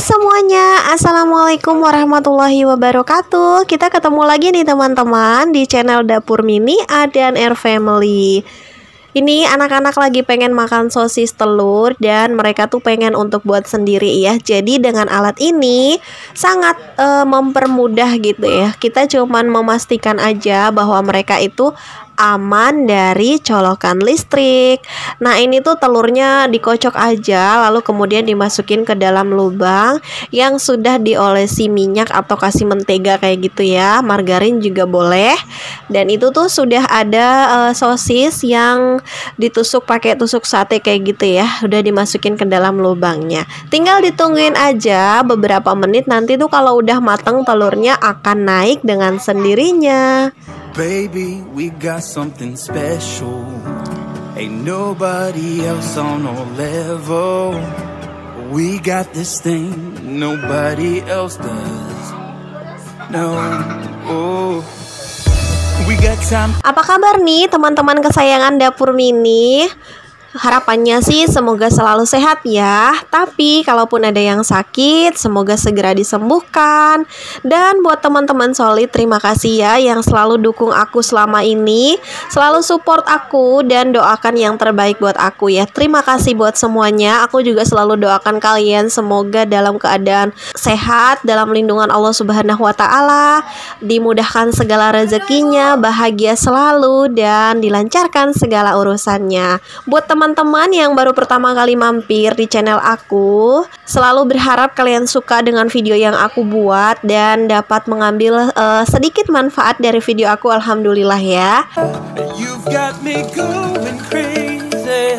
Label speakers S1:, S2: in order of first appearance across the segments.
S1: semuanya, Assalamualaikum warahmatullahi wabarakatuh. Kita ketemu lagi nih teman-teman di channel Dapur Mini A dan R Family. Ini anak-anak lagi pengen makan sosis telur dan mereka tuh pengen untuk buat sendiri ya. Jadi dengan alat ini sangat mempermudah gitu ya. Kita cuman memastikan aja bahwa mereka itu aman dari colokan listrik. Nah ini tuh telurnya dikocok aja, lalu kemudian dimasukin ke dalam lubang yang sudah diolesi minyak atau kasih mentega kayak gitu ya. Margarin juga boleh. Dan itu tuh sudah ada sosis yang ditusuk pakai tusuk sate kayak gitu ya. Udah dimasukin ke dalam lubangnya. Tinggal ditungguin aja beberapa menit, nanti tuh kalau udah mateng telurnya akan naik dengan sendirinya.
S2: Baby, we got something special. Ain't nobody else on our level. We got this thing nobody else does. No, oh. We got time.
S1: Apa kabar nih teman-teman kesayangan Dapur Mini? Harapannya sih semoga selalu sehat ya. Tapi kalaupun ada yang sakit, semoga segera disembuhkan. Dan buat teman-teman solid, terima kasih ya yang selalu dukung aku selama ini, selalu support aku dan doakan yang terbaik buat aku ya. Terima kasih buat semuanya. Aku juga selalu doakan kalian semoga dalam keadaan sehat, dalam lindungan Allah Subhanahu wa taala, dimudahkan segala rezekinya, bahagia selalu dan dilancarkan segala urusannya. Buat teman-teman yang baru pertama kali mampir di channel aku, selalu berharap kalian suka dengan video yang aku buat dan dapat mengambil sedikit manfaat dari video aku. Alhamdulillah ya.
S2: You've got me going crazy.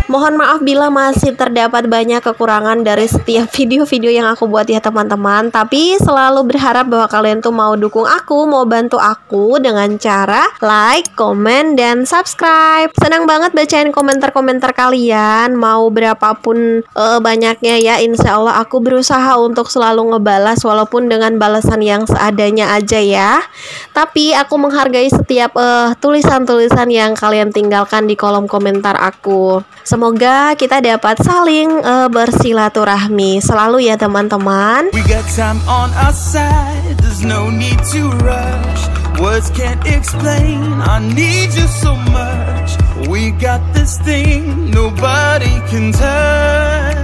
S1: Mohon maaf bila masih terdapat banyak kekurangan dari setiap video-video yang aku buat ya teman-teman. Tapi selalu berharap bahwa kalian tuh mau dukung aku, mau bantu aku dengan cara like, komen, dan subscribe. Senang banget bacain komentar-komentar kalian. Mau berapapun banyaknya ya, insya Allah aku berusaha untuk selalu ngebalas walaupun dengan balasan yang seadanya aja ya. Tapi aku menghargai setiap tulisan-tulisan yang kalian tinggalkan di kolom komentar aku. Semoga kita dapat saling bersilaturahmi selalu ya teman-teman.
S2: We got time on our side. There's no need to rush. Words can't explain. I need you so much. We got this thing nobody can touch.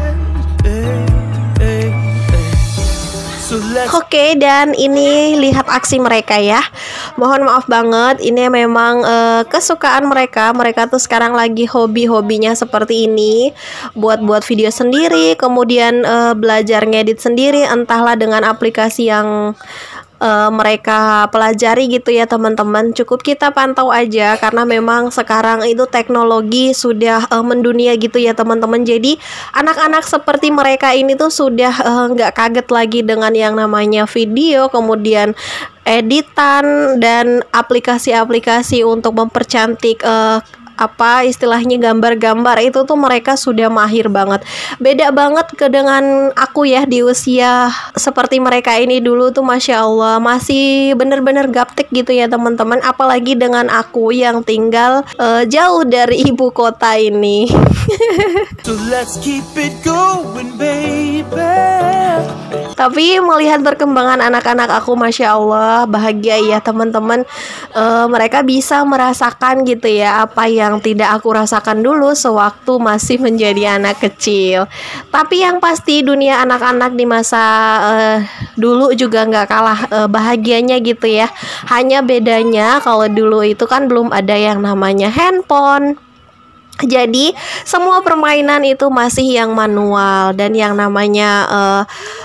S2: Hey, hey, hey. So
S1: Oke, dan ini lihat aksi mereka ya. Mohon maaf banget, ini memang kesukaan mereka. Mereka tuh sekarang lagi hobi-hobinya seperti ini, buat video sendiri, kemudian belajar ngedit sendiri, entahlah dengan aplikasi yang mereka pelajari gitu ya teman-teman. Cukup kita pantau aja karena memang sekarang itu teknologi sudah mendunia gitu ya teman-teman. Jadi anak-anak seperti mereka ini tuh sudah nggak kaget lagi dengan yang namanya video, kemudian editan dan aplikasi-aplikasi untuk mempercantik apa istilahnya gambar-gambar itu tuh mereka sudah mahir banget. Beda banget dengan aku ya di usia seperti mereka ini dulu tuh Masya Allah masih bener-bener gaptek gitu ya teman-teman. Apalagi dengan aku yang tinggal jauh dari ibu kota ini.
S2: So let's keep it going, baby.
S1: Tapi melihat perkembangan anak-anak aku Masya Allah bahagia ya teman-teman. Mereka bisa merasakan gitu ya apa yang tidak aku rasakan dulu sewaktu masih menjadi anak kecil. Tapi yang pasti dunia anak-anak di masa dulu juga nggak kalah bahagianya gitu ya. Hanya bedanya kalau dulu itu kan belum ada yang namanya handphone. Jadi semua permainan itu masih yang manual dan yang namanya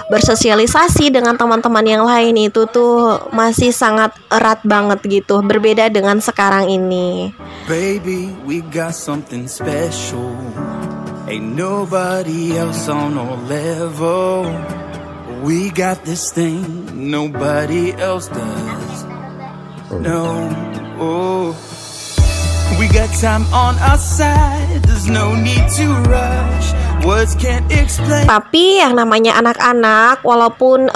S1: bersosialisasi dengan teman-teman yang lain itu tuh masih sangat erat banget gitu. Berbeda dengan sekarang ini.
S2: Baby, we got something special. Ain't nobody else on our level. We got this thing nobody else does. No, oh. We got time on our side. There's no need to rush. Words can't explain.
S1: Tapi yang namanya anak-anak walaupun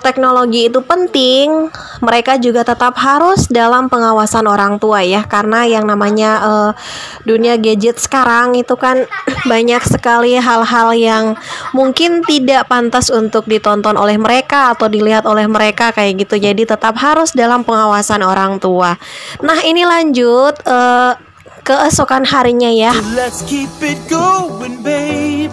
S1: teknologi itu penting, mereka juga tetap harus dalam pengawasan orang tua ya, karena yang namanya dunia gadget sekarang itu kan banyak sekali hal-hal yang mungkin tidak pantas untuk ditonton oleh mereka atau dilihat oleh mereka kayak gitu. Jadi tetap harus dalam pengawasan orang tua. Nah, ini lanjut keesokan harinya ya.
S2: Let's keep it going, baby.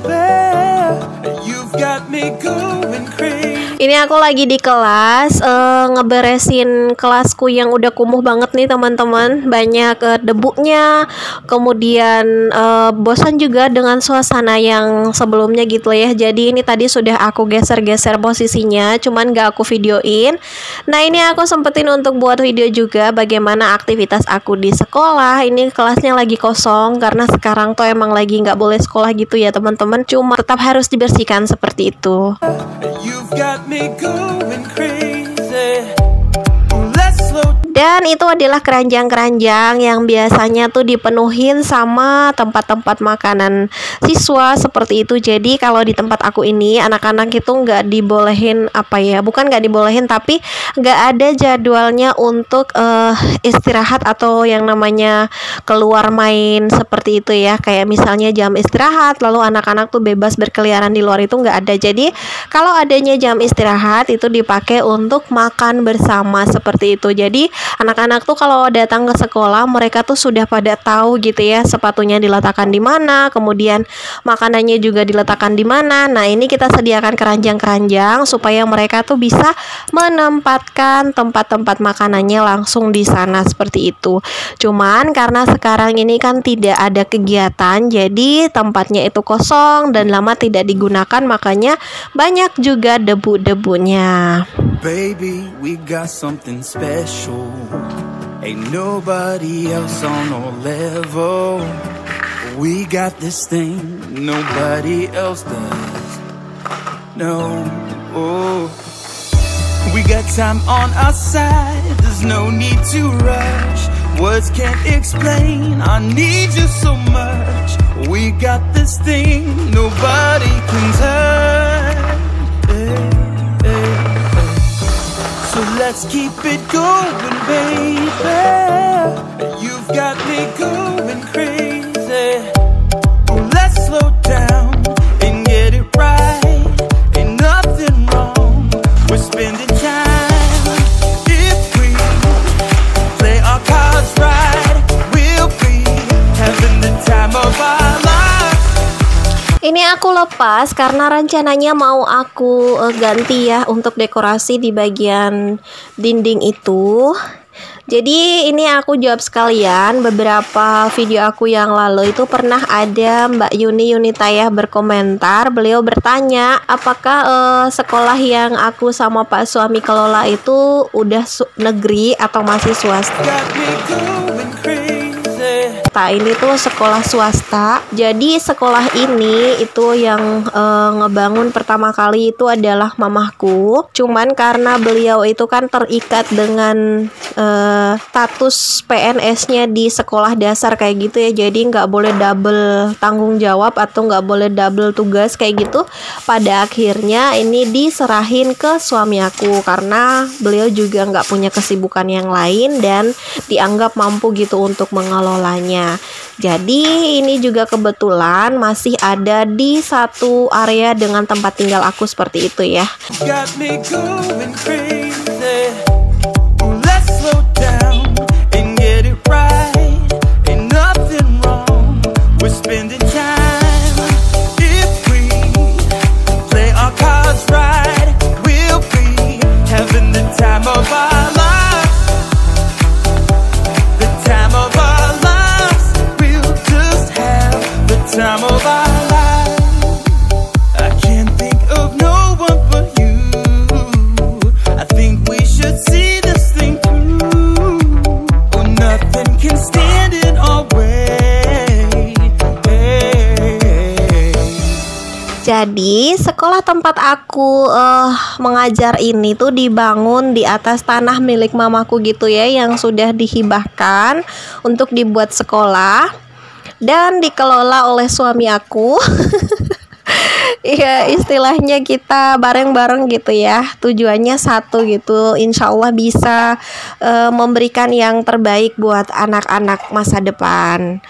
S2: You've got me going crazy.
S1: Ini aku lagi di kelas ngeberesin kelasku yang udah kumuh banget nih teman-teman. Banyak debunya. Kemudian bosan juga dengan suasana yang sebelumnya gitu ya. Jadi ini tadi sudah aku geser-geser posisinya, cuman gak aku videoin. Nah, ini aku sempetin untuk buat video juga bagaimana aktivitas aku di sekolah. Ini kelasnya lagi kosong karena sekarang tuh emang lagi gak boleh sekolah gitu ya teman-teman. Cuma tetap harus dibersihkan seperti itu.
S2: You've got me going crazy. Let's slow.
S1: Dan itu adalah keranjang-keranjang yang biasanya tuh dipenuhin sama tempat-tempat makanan siswa seperti itu. Jadi kalau di tempat aku ini anak-anak itu nggak dibolehin bukan nggak dibolehin, tapi nggak ada jadwalnya untuk istirahat atau yang namanya keluar main seperti itu ya. Kayak misalnya jam istirahat lalu anak-anak tuh bebas berkeliaran di luar, itu nggak ada. Jadi kalau adanya jam istirahat itu dipakai untuk makan bersama seperti itu. Jadi anak-anak tuh kalau datang ke sekolah mereka tuh sudah pada tahu gitu ya, sepatunya diletakkan di mana, kemudian makanannya juga diletakkan di mana. Nah, ini kita sediakan keranjang-keranjang supaya mereka tuh bisa menempatkan tempat-tempat makanannya langsung di sana seperti itu. Cuman karena sekarang ini kan tidak ada kegiatan, jadi tempatnya itu kosong dan lama tidak digunakan, makanya banyak juga debu-debunya.
S2: Baby, we got something special. Ain't nobody else on our level. We got this thing nobody else does. No, oh. We got time on our side. There's no need to rush. Words can't explain. I need you so much. We got this thing nobody can touch. So let's keep it going, baby. You've got me going crazy. Let's slow down and get it right. Ain't nothing wrong. We're spending time. If we play our cards right, we'll be having the time of our lives.
S1: Ini aku lepas karena rencananya mau aku ganti ya untuk dekorasi di bagian dinding itu. Jadi ini aku jawab sekalian, beberapa video aku yang lalu itu pernah ada Mbak Yuni Yunitayah berkomentar. Beliau bertanya apakah sekolah yang aku sama Pak suami kelola itu udah negeri atau masih swasta. Ini tuh sekolah swasta. Jadi sekolah ini itu yang ngebangun pertama kali itu adalah mamahku. Cuman karena beliau itu kan terikat dengan status PNS-nya di sekolah dasar kayak gitu ya. Jadi nggak boleh double tanggung jawab atau nggak boleh double tugas kayak gitu. Pada akhirnya ini diserahin ke suami aku karena beliau juga nggak punya kesibukan yang lain dan dianggap mampu gitu untuk mengelolanya. Jadi ini juga kebetulan masih ada di satu area dengan tempat tinggal aku seperti itu ya.
S2: Time of our lives. I can't think of no one but you. I think we should see this thing through. Oh, nothing can stand in our way.
S1: Jadi sekolah tempat aku mengajar ini tuh dibangun di atas tanah milik mamaku gitu ya, yang sudah dihibahkan untuk dibuat sekolah dan dikelola oleh suami aku. Iya, istilahnya kita bareng-bareng gitu ya. Tujuannya satu gitu. Insya Allah bisa memberikan yang terbaik buat anak-anak masa depan.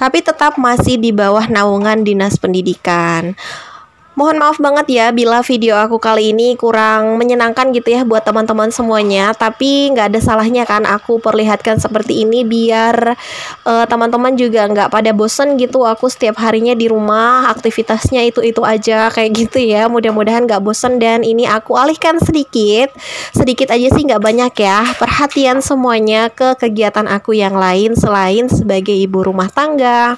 S1: Tapi tetap masih di bawah naungan Dinas Pendidikan. Mohon maaf banget ya bila video aku kali ini kurang menyenangkan gitu ya buat teman-teman semuanya. Tapi nggak ada salahnya kan aku perlihatkan seperti ini biar teman-teman juga nggak pada bosen gitu. Aku setiap harinya di rumah aktivitasnya itu aja kayak gitu ya. Mudah-mudahan nggak bosen dan ini aku alihkan sedikit aja sih, nggak banyak ya. Perhatian semuanya ke kegiatan aku yang lain selain sebagai ibu rumah tangga.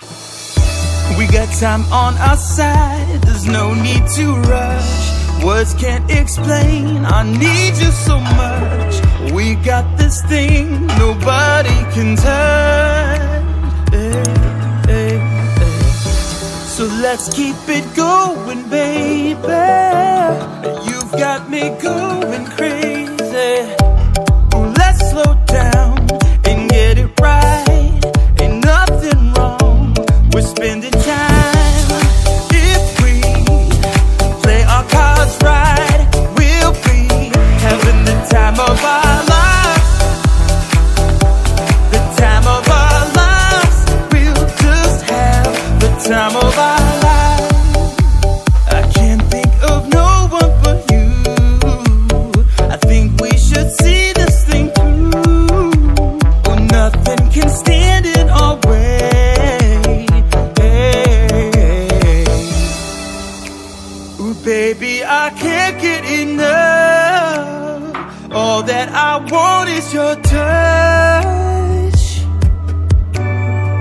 S2: We got time on our side, there's no need to rush. Words can't explain, I need you so much. We got this thing nobody can touch. So let's keep it going, baby. You've got me going crazy. Let's slow down and get it right. Ain't nothing wrong. We're spending time. If we play our cards right, we'll be having the time of our lives. The time of our lives. We'll just have the time of our lives. I can't think of no one but you. I think we should see this thing through. Oh, nothing can stand in our way. Baby, I can't get enough. All that I want is your touch.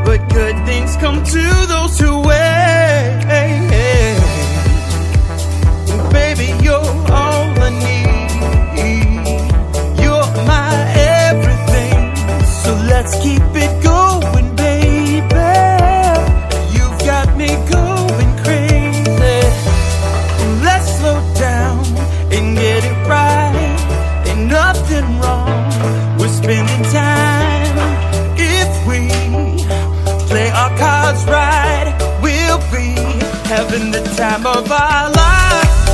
S2: But good things come to those who wait. Baby, you're all I need. You're my everything. So let's keep it going, baby. You've got me going crazy. Let's slow down and get it right. Ain't nothing wrong. We're spending time. If we play our cards right, we'll be having the time of our lives.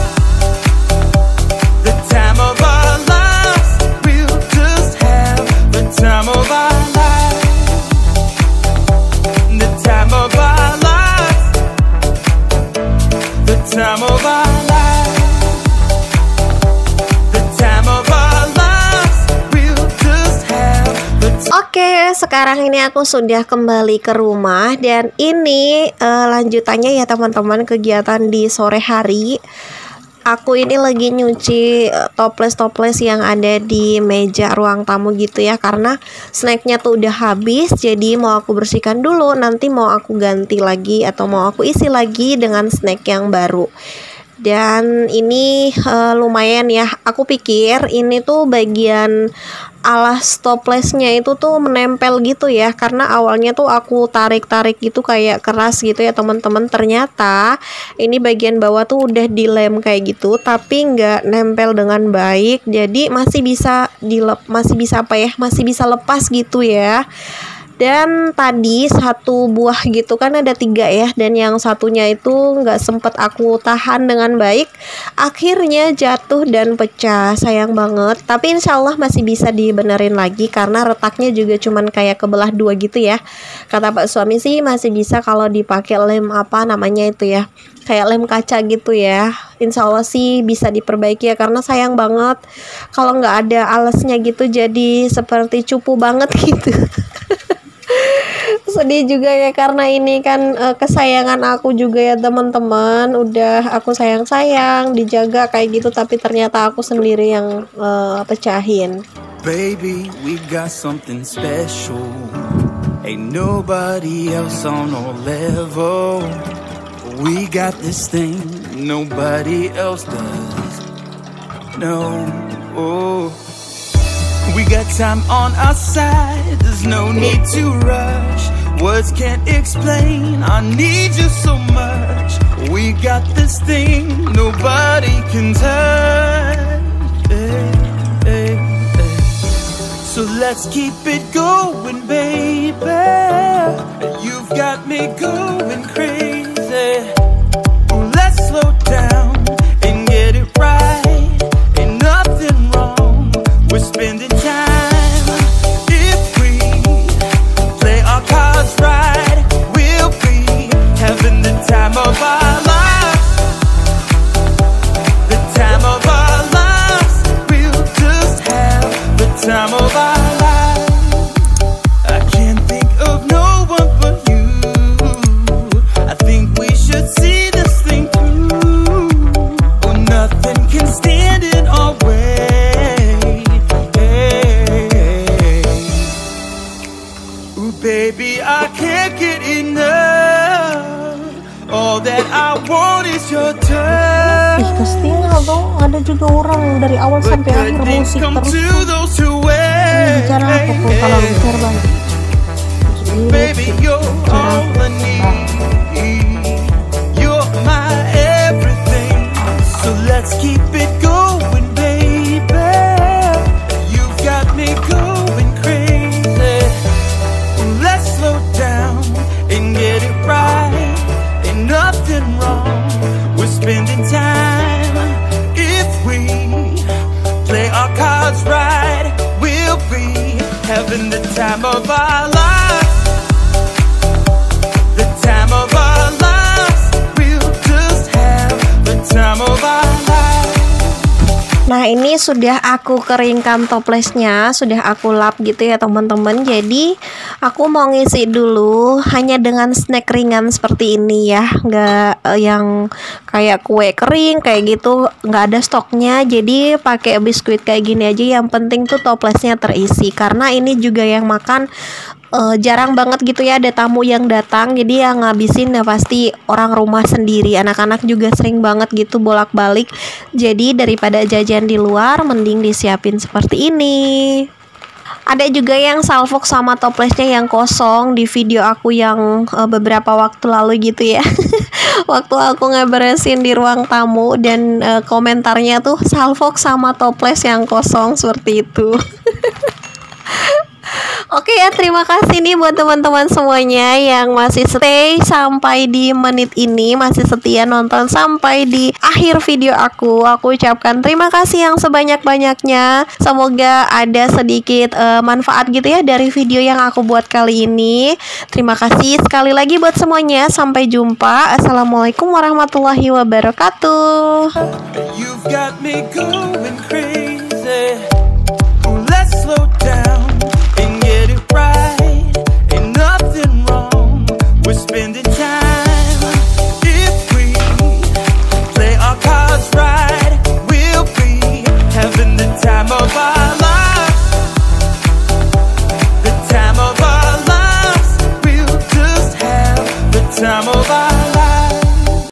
S2: The time of our lives. We'll just have the time of our lives. The time of our lives. The time of our lives.
S1: Oke, sekarang ini aku sudah kembali ke rumah dan ini lanjutannya ya teman-teman, kegiatan di sore hari. Aku ini lagi nyuci toples-toples yang ada di meja ruang tamu gitu ya, karena snacknya tuh udah habis. Jadi mau aku bersihkan dulu, nanti mau aku ganti lagi atau mau aku isi lagi dengan snack yang baru. Dan ini lumayan ya. Aku pikir ini tuh bagian alas toplesnya itu tuh menempel gitu ya, karena awalnya tuh aku tarik-tarik gitu kayak keras gitu ya teman-teman. Ternyata ini bagian bawah tuh udah dilem kayak gitu, tapi nggak nempel dengan baik. Jadi masih bisa masih bisa lepas gitu ya. Dan tadi satu buah gitu kan ada 3 ya, dan yang satunya itu nggak sempet aku tahan dengan baik, akhirnya jatuh dan pecah. Sayang banget, tapi insya Allah masih bisa dibenerin lagi karena retaknya juga cuman kayak kebelah 2 gitu ya. Kata Pak suami sih masih bisa kalau dipakai lem apa namanya itu ya, kayak lem kaca gitu ya. Insya Allah sih bisa diperbaiki ya, karena sayang banget kalau nggak ada alasnya gitu, jadi seperti cupu banget gitu. Sedih juga ya, karena ini kan kesayangan aku juga ya teman-teman. Udah aku sayang-sayang dijaga kayak gitu, tapi ternyata aku sendiri yang pecahin.
S2: Baby, we got something special. Ain't nobody else on our level. We got this thing nobody else does. No, oh. We got time on our side, there's no need to rush. Words can't explain, I need you so much. We got this thing nobody can touch. So let's keep it going, baby. You've got me going crazy. Let's slow down can't get enough. All that I want is your touch.
S1: Ih, Kestina tuh ada juga orang dari awal sampai akhir musik terus. Bicara apa tuh kalau share banget.
S2: Baby, you're all I need. You're my everything. So let's keep it going, baby. You've got me going crazy. Let's slow down and get it right. Ain't nothing wrong with spending time. If we play our cards right, we'll be having the time of our lives. The time of our lives. We'll just have the time of our lives.
S1: Nah, ini sudah aku keringkan toplesnya, sudah aku lap gitu ya teman-teman. Jadi aku mau ngisi dulu hanya dengan snack ringan seperti ini ya, nggak yang kayak kue kering kayak gitu, nggak ada stoknya. Jadi pakai biskuit kayak gini aja. Yang penting tuh toplesnya terisi, karena ini juga yang makan jarang banget gitu ya ada tamu yang datang, jadi yang ngabisin ya pasti orang rumah sendiri. Anak-anak juga sering banget gitu bolak-balik. Jadi daripada jajan di luar, mending disiapin seperti ini. Ada juga yang salfok sama toplesnya yang kosong di video aku yang beberapa waktu lalu gitu ya. Waktu aku ngeberesin di ruang tamu dan komentarnya tuh salfok sama toples yang kosong seperti itu. Oke ya, terima kasih nih buat teman-teman semuanya yang masih stay sampai di menit ini, masih setia nonton sampai di akhir video aku. Aku ucapkan terima kasih yang sebanyak-banyaknya. Semoga ada sedikit manfaat gitu ya dari video yang aku buat kali ini. Terima kasih sekali lagi buat semuanya. Sampai jumpa. Assalamualaikum warahmatullahi wabarakatuh.
S2: You've got me going crazy. Let's slow down and get it right. Ain't nothing wrong with spending time. If we play our cards right, we'll be having the time of our lives.